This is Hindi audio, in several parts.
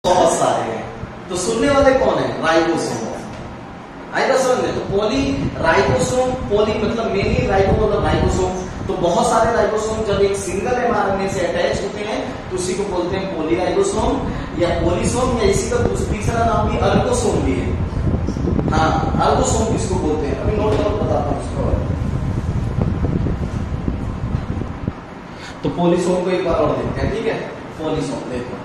बहुत सारे हैं। तो सुनने वाले कौन है? राइबोसोम। आएगा समझ में? तो पॉली राइबोसोम, पॉली मतलब मेनली, राइबो मतलब राइबोसोम। तो बहुत सारे राइबोसोम जब एक सिंगल एमआरएनए से अटैच होते हैं तो उसी को बोलते हैं पॉलीराइबोसोम या पॉलीसोम, या इसी का तीसरा नाम भी अर्गोसोम भी है। हाँ, अर्गोसोम किसको बोलते हैं? अभी नोट करो, बताता हूँ इसको। तो पॉलीसोम को एक बार और देखते हैं, ठीक है? पॉलीसोम देखो,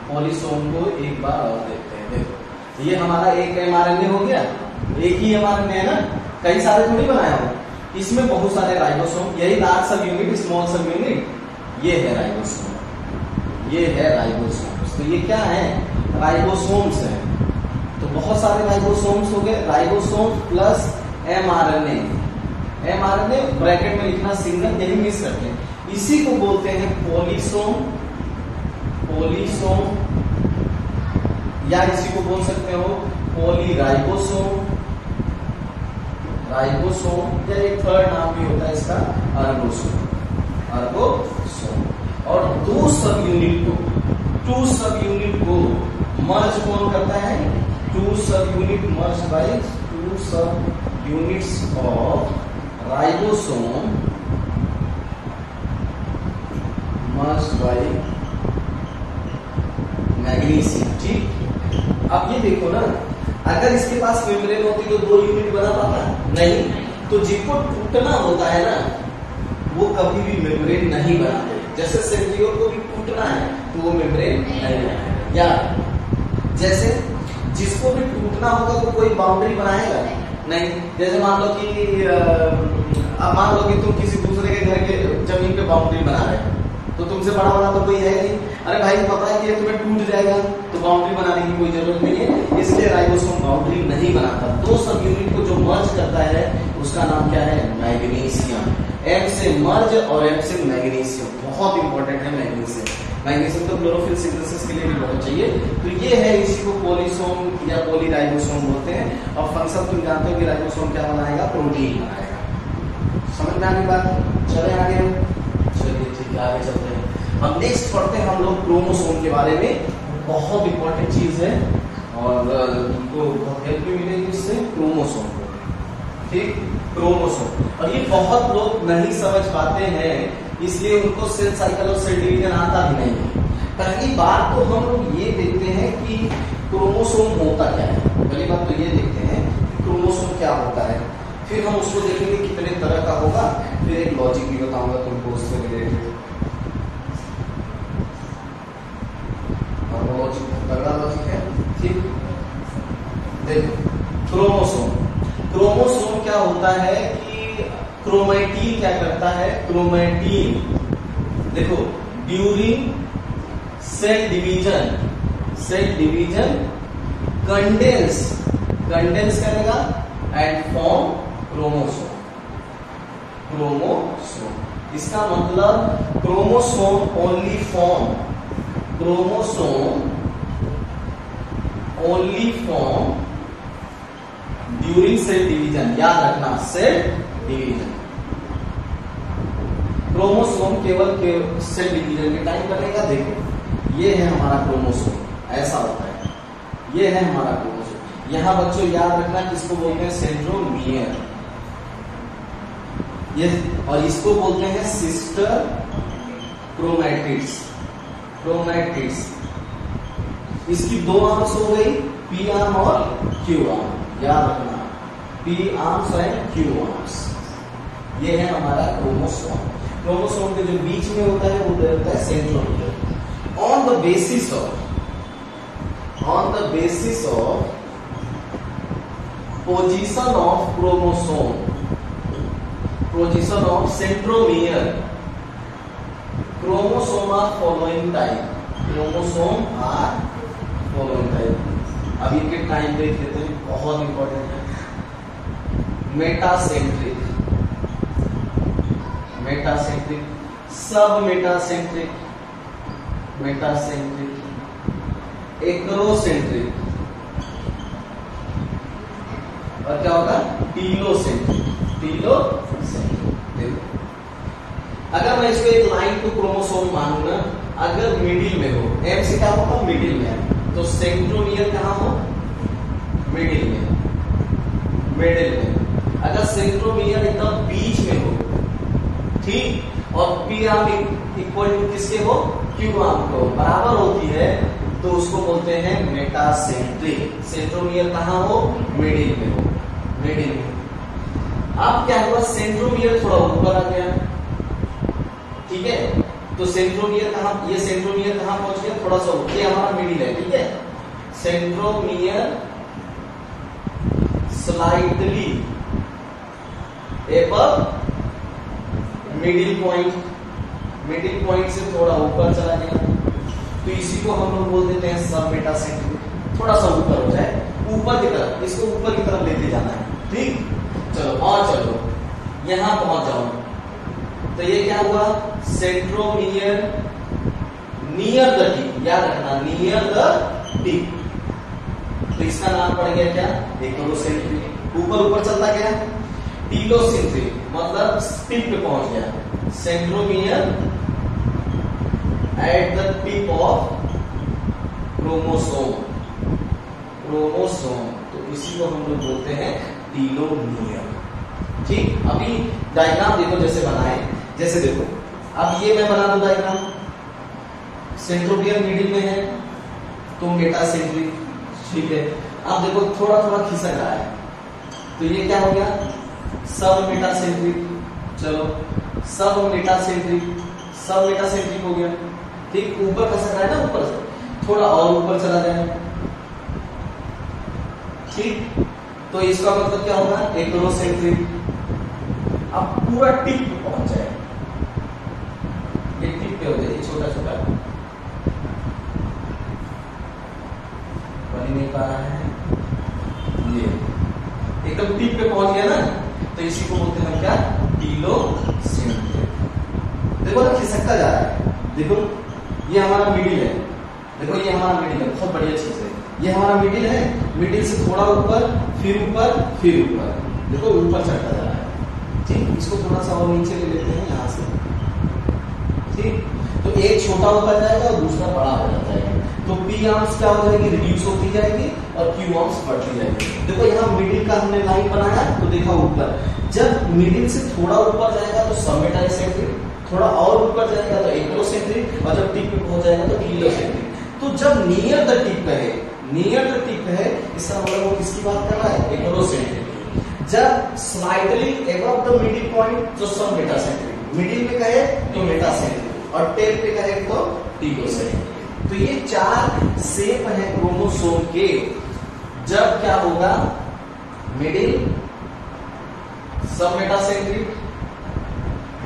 पॉलीसोम को एक बार और देखते हैं। देखो, ये हमारा एक एमआरएनए हो गया, एक ही एमआरएनए है ना, कई सारे थोड़ी बनाया हो। इसमें बहुत सारे राइबोसोम, यही लार्ज सब यूनिट, स्मॉल सब यूनिट, ये है राइबोसोम, ये है राइबोसोम। तो ये क्या है? राइबोसोम्स है। तो बहुत सारे राइबोसोम्स हो गए, ribosome plus mRNA. MRNA bracket में लिखना सिंगल, यही मिस करते हैं। इसी को बोलते हैं पॉलीसोम, पॉलीसोम, या इसी को बोल सकते हो पॉलीराइबोसोम, राइबोसोम, या एक थर्ड नाम भी होता है इसका, अर्गोसोम, अर्गोसोम। और दो सब यूनिट को, टू सब यूनिट को मर्ज कौन करता है? Two subunit merge by two subunits of ribosome merge by magnesium. ठीक, अब ये देखो ना, अगर इसके पास मेम्ब्रेन होती तो दो यूनिट बना पाता? नहीं। तो जिनको टूटना होता है ना, वो कभी भी मेम्ब्रेन नहीं बनाते। जैसे सेंट्रियोल को भी टूटना है तो वो मेम्ब्रेन नहीं बनाएगा। या जैसे जिसको भी टूटना होगा तो कोई बाउंड्री बनाएगा नहीं। जैसे मान लो कि अब मान लो कि तुम किसी दूसरे के घर के जमीन पे बाउंड्री बना रहे हो, तो तुमसे बड़ा वाला तो कोई है नहीं। अरे भाई पता है कि तुम्हें टूट जाएगा, तो बाउंड्री बनाने की कोई जरूरत नहीं है। इसलिए राइबोसोम बाउंड्री नहीं बनाता। दो सब यूनिट को जो मर्ज करता है उसका नाम क्या है? मैग्नीशियम। एम से मर्ज और एम से मैग्नीशियम, बहुत इंपॉर्टेंट है मैग्नीशियम। मैग्नीशियम तो क्लोरोफिल सिंथेसिस के लिए भी बहुत चाहिए। तो ये है, इसी को पॉलीसोम या पॉलीराइबोसोम बोलते हैं। और फंक्शन तुम जानते हो कि राइबोसोम क्या बनाएगा? प्रोटीन बनाएगा। समझ में आने बात? चले आगे, चलिए ठीक है, आगे चलते हैं। अब नेक्स्ट पढ़ते हैं हम लोग क्रोमोसोम के बारे में। बहुत इंपॉर्टेंट चीज है और तुमको बहुत हेल्प भी मिलेगी इससे, क्रोमोसोम को। ठीक, क्रोमोसोम। और ये बहुत लोग नहीं समझ पाते हैं, इसलिए उनको सेल साइकिल और सेल डिवीजन आता भी नहीं है। पहली बात तो हम लोग ये देखते हैं कि क्रोमोसोम होता क्या है। पहली बात तो ये देखते हैं कि क्रोमोसोम क्या होता है, फिर हम उसको देखेंगे कितने तरह का होगा, फिर एक लॉजिक भी बताऊंगा तुमको उससे रिलेटेड। और लॉजिक तगड़ा लॉजिक है। ठीक, देखो क्रोमोसोम, क्रोमोसोम क्या होता है कि क्रोमैटिन क्या करता है? क्रोमैटिन देखो, during cell division, cell division condense, condense करेगा एंड फॉर्म क्रोमोसोम, क्रोमोसोम। इसका मतलब chromosome only form, chromosome only form during cell division. याद रखना, सेल डिवीजन। क्रोमोसोम केवल सेल डिवीजन के टाइम बनेगा। देखो ये है हमारा क्रोमोसोम, ऐसा होता है, ये है हमारा क्रोमोसोम। यहां बच्चों याद रखना किसको बोलते हैं? सेंट्रोमियर। ये और इसको बोलते हैं सिस्टर क्रोमैटिड्स, क्रोमैटिड्स। इसकी दो आर्म्स हो गई, पी आर्म और क्यू आर्म। याद रखना, P arms and Q arms. ये है हमारा क्रोमोसोम। क्रोमोसोम के जो बीच में होता है वो होता है centromere. On the basis of position of chromosome, position of centromere, chromosome are following type, chromosome are following type. अभी के टाइम देख लेते हैं, बहुत इंपॉर्टेंट है। Metacentric, metacentric, submetacentric, metacentric, acrocentric, और क्या होगा? Telocentric, telocentric. देखो अगर मैं इसको एक लाइन को क्रोमोसोम मानूं ना, अगर मिडिल में हो, एम से क्या होगा? मिडिल में, तो सेंट्रोमियर कहाँ हो? मिडिल में, मिडिल में। अगर सेंट्रोमियर एकदम बीच में हो, ठीक, और पी आर्म इक्वल टू किसके हो? क्यू आर्म को बराबर होती है, तो उसको बोलते हैं मेटासेंट्रिक। सेंट्रोमियर कहाँ हो? मिडिल में हो, मिडिल में। अब क्या हुआ? सेंट्रोमियर थोड़ा ऊपर आ गया, ठीक है, तो सेंट्रोमियर कहाँ, ये सेंट्रोमियर कहाँ पहुंच गया? थोड़ा सा ऊपर, ये हमारा मिडिल है, ठीक है। Centromere slightly above middle point, middle point से थोड़ा ऊपर चला गया, तो इसी को हम लोग बोल देते हैं सब मेटासेंट्रिक। थोड़ा सा ऊपर हो जाए, ऊपर की तरफ, इसको ऊपर की तरफ लेते जाना है, ठीक। चलो और चलो यहां पहुंच जाओ, तो ये क्या हुआ? सेंट्रोमियर नियर द टिप, याद रखना नियर द टिप, तो इसका नाम पड़ गया क्या? एक्रोसेंट्रिक। ऊपर ऊपर चलता गया, टीलोसेंट्रिक मतलब टिप पे पहुंच गया। Centromere at the tip of chromosome, chromosome, तो इसी को हम लोग बोलते हैं टीलोमियर, ठीक। अभी डायग्राम देखो जैसे बनाए, जैसे देखो अब ये मैं बना दूं डायग्राम, सेंट्रोमियर मिडिल में है तो मेटासेंट्रिक, ठीक है। अब देखो थोड़ा थोड़ा खिसक रहा है, तो ये क्या हो गया? सब मेटासेंट्रिक। चलो सब मेटासेंट्रिक, सब मेटासेंट्रिक हो गया, ठीक। ऊपर खसक रहा है ना, ऊपर से थोड़ा और ऊपर चला जाए, ठीक। तो इसका मतलब क्या होगा? एक्रोसेंट्रिक। अब पूरा टिप पे पहुंच जाए, ये टिप पे हो जाए, छोटा छोटा बन नहीं पा रहा है, ये एकदम टिप पे पहुंच गया ना, तो इसी को बोलते हैं क्या? टीलोसेंट्रिक। देखो ना खिसकता जा रहा है, देखो ये हमारा मिडिल है, देखो ये हमारा मिडिल है, बहुत बढ़िया चीज है, ये हमारा मिडिल है, मिडिल से थोड़ा ऊपर, फिर ऊपर, फिर ऊपर, देखो ऊपर चढ़ता जा रहा है, ठीक। इसको थोड़ा सा और नीचे ले लेते हैं यहाँ से, ठीक। तो एक छोटा होता जाएगा और दूसरा बड़ा हो जाता है, तो पी आर्म्स क्या हो जाएगी? रिड्यूस होती जाएगी और क्यू आर्म्स बढ़ती जाएगी। देखो यहाँ मिडिल का हमने लाइन बनाया, तो देखा ऊपर, जब मिडिल से थोड़ा ऊपर जाएगा तो सब मेटासेंट्रिक, थोड़ा और ऊपर जाएगा तो एक्रोसेंट्रिक, और जब टिप पे पहुंच जाएगा तो टीलोसेंट्रिक। तो जब नियर द टिप है, नियर द टिप है, इसका मतलब वो किसकी बात कर रहा है? एक्रोसेंट्रिक। जब slightly above the middle point तो सब मेटासेंट्रिक, मिडिल पे कहे तो मेटासेंट्रिक, और टेल पे कहे तो टीलोसेंट्रिक। तो ये चार शेप है क्रोमोसोम के। जब क्या होगा? मिडिल, सब मेटासेंट्रिक,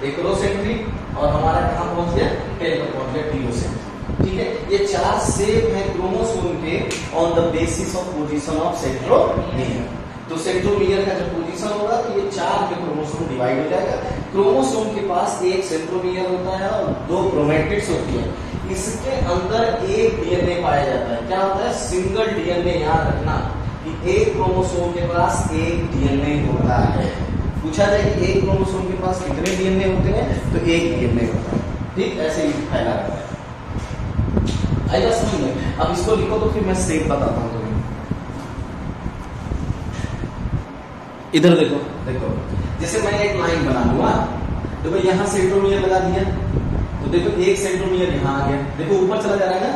एक्रोसेंट्रिक, और हमारा कहां पहुंच गया? टेल पर पहुंच गया, टीलोसेंट्रिक, ठीक है। ये चार शेप है क्रोमोसोम के on the basis of position of centromere. तो सेंट्रोमियर का जब पोजीशन होगा तो ये चार में क्रोमोसोम डिवाइड हो जाएगा। क्रोमोसोम के पास एक सेंट्रोमियर होता है और दो क्रोमैटिड्स होती है। इसके अंदर एक डीएनए पाया जाता है। क्या होता है? Single DNA. याद रखना कि एक क्रोमोसोम के पास एक डीएनए होता है। पूछा जाए कि एक क्रोमोसोम के पास कितने डीएनए होते हैं, तो एक डीएनए होता है, ठीक। ऐसे ही फैला रहता है। आएगा समझ में? अब इसको लिखो तो फिर मैं शेप बताता हूँ तुम्हें। इधर देखो, देखो जैसे मैं एक लाइन बना लूंगा, देखो यहाँ सेंट्रोमियर लगा दिया, तो देखो एक सेंट्रोमियर यहाँ आ गया, देखो ऊपर चला जा रहा है ना,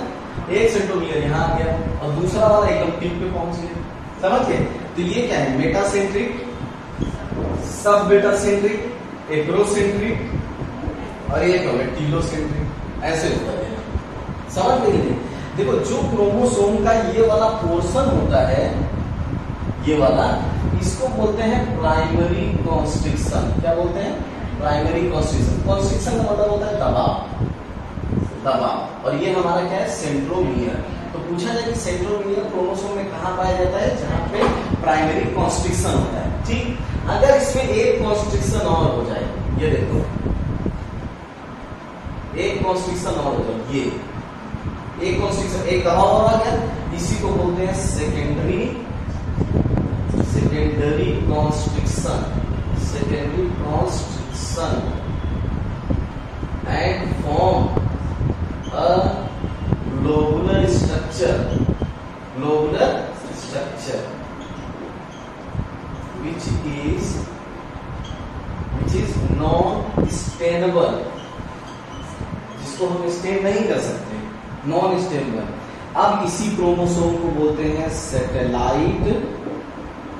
एक सेंट्रोमियर यहाँ आ गया और दूसरा वाला एकदम टिप पे पहुंच गया, समझ गए? तो ये क्या है? मेटासेंट्रिक, सब मेटासेंट्रिक, एक्रोसेंट्रिक और ये क्या है? टीलोसेंट्रिक। ऐसे होता है, समझ गए? देखो जो क्रोमोसोम का ये वाला पोर्शन होता है, ये वाला, इसको बोलते हैं प्राइमरी कॉन्स्ट्रिक्शन। क्या बोलते हैं? Primary constriction. कॉन्स्ट्रिक्शन का मतलब होता है दबाव, दबाव। और ये हमारा क्या है? सेंट्रोमियर। तो पूछा जाए कि सेंट्रोमियर क्रोमोसोम में कहां पाया जाता है? जहां पे प्राइमरी कॉन्स्ट्रिक्शन होता है, ठीक। अगर इसमें एक कॉन्स्ट्रिक्शन और हो जाए, ये देखो एक कॉन्स्ट्रिक्शन और हो जाए, ये एक कॉन्स्ट्रिक्शन, एक दबाव और आ गया, इसी को बोलते हैं secondary constriction, secondary constriction and form a lobular structure globular structure which is non stainable, जिसको हम स्टेन नहीं कर सकते, नॉन स्टेनेबल। अब इसी क्रोमोसोम को बोलते हैं सैटेलाइट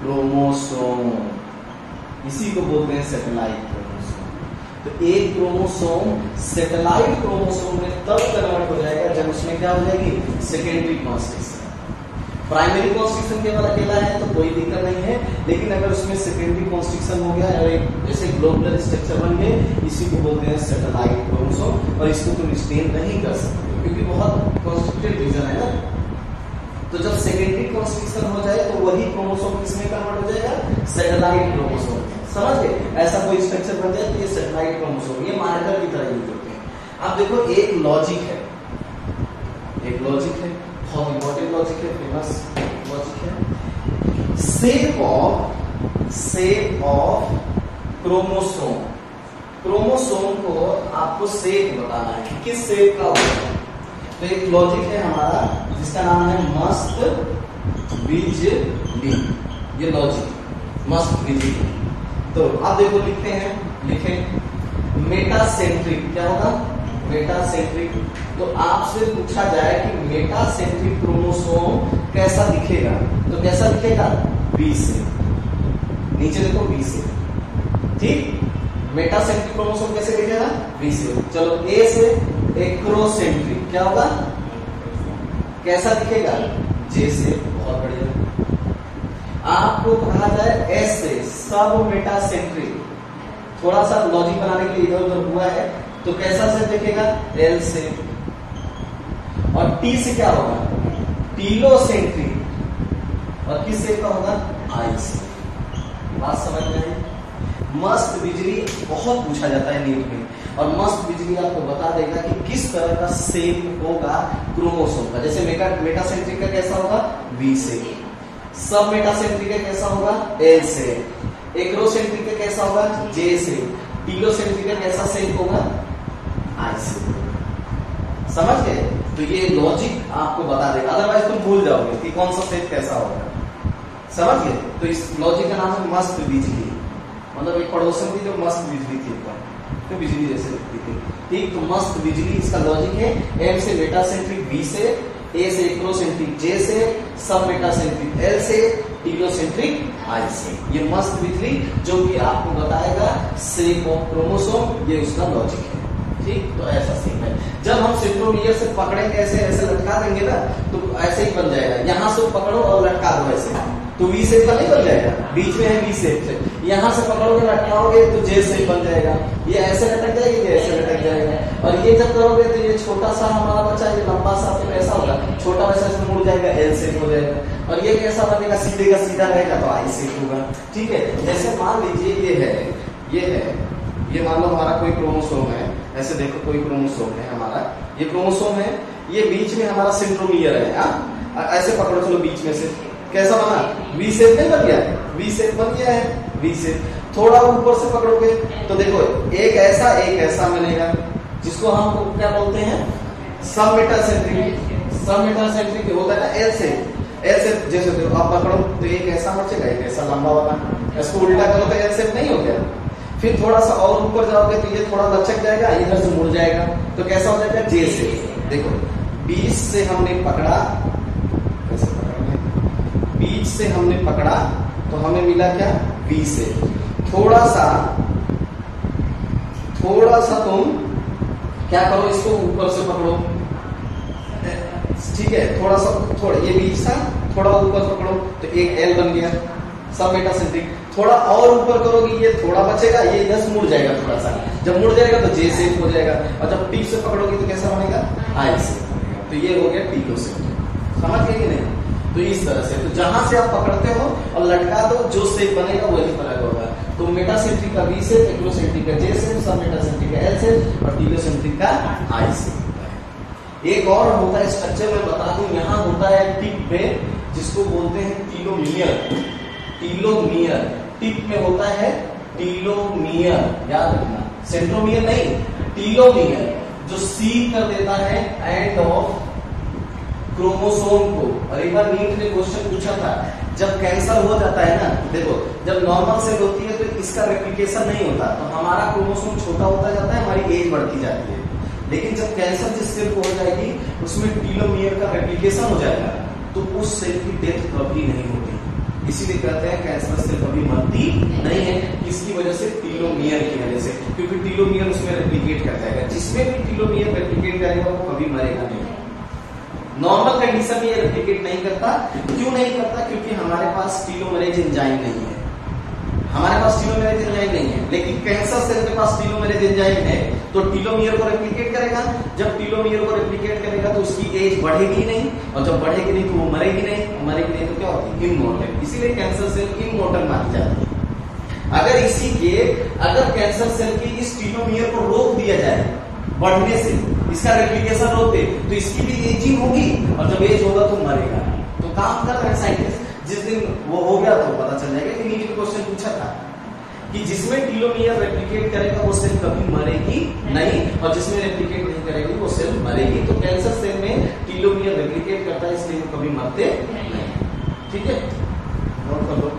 क्रोमोसोम, इसी को बोलते हैं सैटेलाइट क्रोमोसोम। तो एक क्रोमोसोम सैटेलाइट क्रोमोसोम में तब कन्वर्ट हो जाएगा जब उसमें क्या हो जाएगी, सेकेंडरी कॉन्स्ट्रिक्शन। प्राइमरी कॉन्स्ट्रिक्शन केवल अकेला है तो कोई दिक्कत नहीं है, लेकिन अगर उसमें सेकेंडरी कॉन्स्ट्रिक्शन हो गया और एक जैसे ग्लोबुलर स्ट्रक्चर बन गए, इसी को बोलते हैं सैटेलाइट क्रोमोसोम। और इसको तुम स्टेन नहीं कर सकते क्योंकि बहुत कॉन्स्ट्रिक्टेड रीजन है ना। तो जब सेकेंडरी कॉन्स्ट्रिक्शन हो जाए तो वही क्रोमोसोम किसमें कन्वर्ट हो जाएगा, सैटेलाइट क्रोमोसोम। समझ गए, ऐसा कोई स्ट्रक्चर बन जाए तो ये सैटेलाइट क्रोमोसोम, ये मार्कर की तरह यूज होते हैं। अब देखो एक लॉजिक है, बहुत इंपॉर्टेंट लॉजिक है, फेमस लॉजिक है। शेप ऑफ क्रोमोसोम, क्रोमोसोम को आपको शेप बताना है कि किस शेप का होगा। तो एक लॉजिक है हमारा जिसका नाम है मस्त बिजली, ये लॉजिक मस्त बिजली। तो आप देखो लिखें मेटासेंट्रिक, क्या होगा, मेटासेंट्रिक। तो आपसे पूछा जाए कि मेटासेंट्रिक क्रोमोसोम कैसा दिखेगा, तो कैसा दिखेगा, बी से, नीचे देखो बी से, ठीक। मेटासेंट्रिक क्रोमोसोम कैसे दिखेगा, बी से। चलो ए से एक्रोसेंट्रिक क्या होगा, कैसा दिखेगा, जे से, बहुत बढ़िया। आपको कहा जाए एस से सब मेटासेंट्रिक, थोड़ा सा लॉजिक बनाने के लिए इधर उधर हुआ है, तो कैसा से दिखेगा, एल से। और टी से क्या होगा, टीलोसेंट्रिक, और किस से का होगा, आई से। बात समझ में आई। मस्त बिजली बहुत पूछा जाता है नीट में, और मस्त बिजली आपको बता देगा कि किस तरह का शेप होगा क्रोमोसोम का। जैसे मेटासेंट्रिक का कैसा होगा, बी से, सब मेटासेंट्रिक का कैसा होगा, एल से, एक्रोसेंट्रिक का कैसा होगा, जे से, टीलोसेंट्रिक का कैसा शेप होगा, आई से। समझ गए, तो ये लॉजिक आपको बता देगा, अदरवाइज तुम भूल जाओगे कि कौन सा शेप कैसा होगा। समझ गए, तो इस लॉजिक का नाम है मस्त बिजली, मतलब एक पड़ोसन थी जो मस्त बिजली थी, तो बिजली जैसे लगती थी, ठीक। तो मस्त बिजली इसका लॉजिक है, एम से मेटासेंट्रिक, बी से, ए से एक्रोसेंट्रिक, जे से, सब मेटासेंट्रिक, एल से, टीलोसेंट्रिक, आई से। ये मस्त बिजली जो कि आपको बताएगा शेप ऑफ क्रोमोसोम, ये उसका लॉजिक है, ठीक। तो ऐसा शेप है, जब हम सेंट्रोमियर से पकड़ेंगे ऐसे ऐसे लटका देंगे ना, तो ऐसे ही बन जाएगा। यहां से पकड़ो और लटका दो ऐसे, तो वी शेप का नहीं बन जाएगा, बीच में है वी शेप से। यहां से पकड़ोगे लटकाओगे तो जे शेप बन जाएगा, ये ऐसे लटक जाएगी, ये ऐसे लटक जाएगा। और ये जब करोगे तो ये छोटा सा हमारा बच्चा, ये लंबा सा तो ऐसा होगा, छोटा वैसा मुड़ जाएगा, एल शेप हो जाएगा। और ये कैसा बनेगा, सीधे का सीधा रहेगा तो आई शेप होगा, ठीक है। जैसे मान लीजिए ये मान लो हमारा कोई क्रोमोसोम है, ऐसे देखो कोई क्रोमोसोम है हमारा, ये क्रोमोसोम है, ये बीच में हमारा सेंट्रोमियर है। ऐसे पकड़ो, चलो बीच में से कैसा बना, वी शेप नहीं बन गया, वी शेप बन गया है, वी शेप। थोड़ा ऊपर से पकड़ोगे तो देखो एक ऐसा बनेगा, जिसको हम क्या बोलते हैं, सब मेटासेंट्रिक। सब मेटासेंट्रिक होता है ना एल से, जैसे देखो आप पकड़ो तो एक ऐसा बचेगा, एक ऐसा लंबा वाला। इसको उल्टा करो तो एल शेप नहीं हो गया। फिर थोड़ा सा और ऊपर जाओगे तो ये थोड़ा लचक जाएगा, इधर से मुड़ जाएगा, तो कैसा हो जाएगा, जे से। देखो बीच से हमने पकड़ा, बीच से हमने पकड़ा तो हमें मिला क्या, बी से। थोड़ा सा तुम क्या करो, इसको ऊपर से पकड़ो, ठीक है। थोड़ा ये बीच था, थोड़ा ऊपर पकड़ो तो एक एल बन गया, सब मेटासेंट्रिक। थोड़ा और ऊपर करोगे ये थोड़ा बचेगा, ये इधर से मुड़ जाएगा थोड़ा सा, जब मुड़ जाएगा तो जे शेप हो जाएगा। और जब टी से पकड़ोगे तो कैसा बनेगा, आई से। तो ये हो गया टीलोसेंट्रिक, समझ गए कि नहीं। तो इस तरह से, तो जहां से आप पकड़ते हो और लटका दो, जो शेप बनेगा वही फर्क होगा। तो मेटासेंट्रिक का बी शेप, एक्रोसेंट्रिक का जे शेप, सब मेटासेंट्रिक का एल शेप, और टीलोसेंट्रिक का आई शेप। एक और होता है स्ट्रक्चर, मैं बता दूं, यहाँ होता है टिप में, जिसको बोलते हैं टीलोमियर। टिप में होता है टीलोमियर, याद रखना, सेंट्रोमियर नहीं, टीलोमियर, जो सील कर देता है एंड ऑफ क्रोमोसोम को। और एक बार नीट ने क्वेश्चन पूछा था, जब कैंसर हो जाता है ना, देखो जब नॉर्मल सेल होती है तो इसका रेप्लिकेशन नहीं होता, तो हमारा क्रोमोसोम छोटा होता जाता है, हमारी एज बढ़ती जाती है। लेकिन जब कैंसर जिस सेल को हो जाएगी उसमें टीलोमियर का रेप्लिकेशन हो जाएगा, तो उस सेल की डेथ कभी नहीं होती। इसीलिए कहते हैं कैंसर सेल कभी मरती नहीं है। किसकी वजह से? टीलोमियर की वजह से, क्योंकि टीलोमियर उसमें रेप्लिकेट कर जाएगा। जिसमें भी टीलोमियर रेप्लिकेट करेगा वो कभी मरेगा नहीं। नॉर्मल कंडीशन में ये रेप्लिकेट नहीं करता। क्यों नहीं करता? क्योंकि हमारे पास टीलोमरेज एंजाइम नहीं है, हमारे पास टीलोमरेज एंजाइम नहीं है। लेकिन कैंसर सेल के पास टीलोमरेज एंजाइम है, तो टीलोमियर को रेप्लिकेट करेगा। जब टीलोमियर को रेप्लिकेट करेगा तो उसकी एज बढ़ेगी नहीं, और जब बढ़ेगी नहीं तो वो मरेगी नहीं, मरेगी नहीं तो क्या होती? इमॉर्टल। इसीलिए कैंसर सेल इमॉर्टल मानी जाती है। अगर कैंसर सेल की इस टीलोमियर को रोक दिया जाए बढ़ने से, इसका रेप्लिकेशन रोकते, तो इसकी भी एजिंग होगी, और जब एज होगा तो मरेगा। तो काम कर रहे हैं साइंटिस्ट। जिस दिन वो हो गया तो पता चल जाएगा कि नीट में क्वेश्चन पूछा था कि जिसमें टीलोमियर रेप्लिकेट करेगा वो सेल कभी मरेगी नहीं, और जिसमें रेप्लिकेट नहीं करेगी वो सेल मरेगी। तो कैंसर सेल में टीलोमियर रेप्लिकेट करता है, इसलिए वो कभी मरते नहीं। ठीक है, नोट कर लो।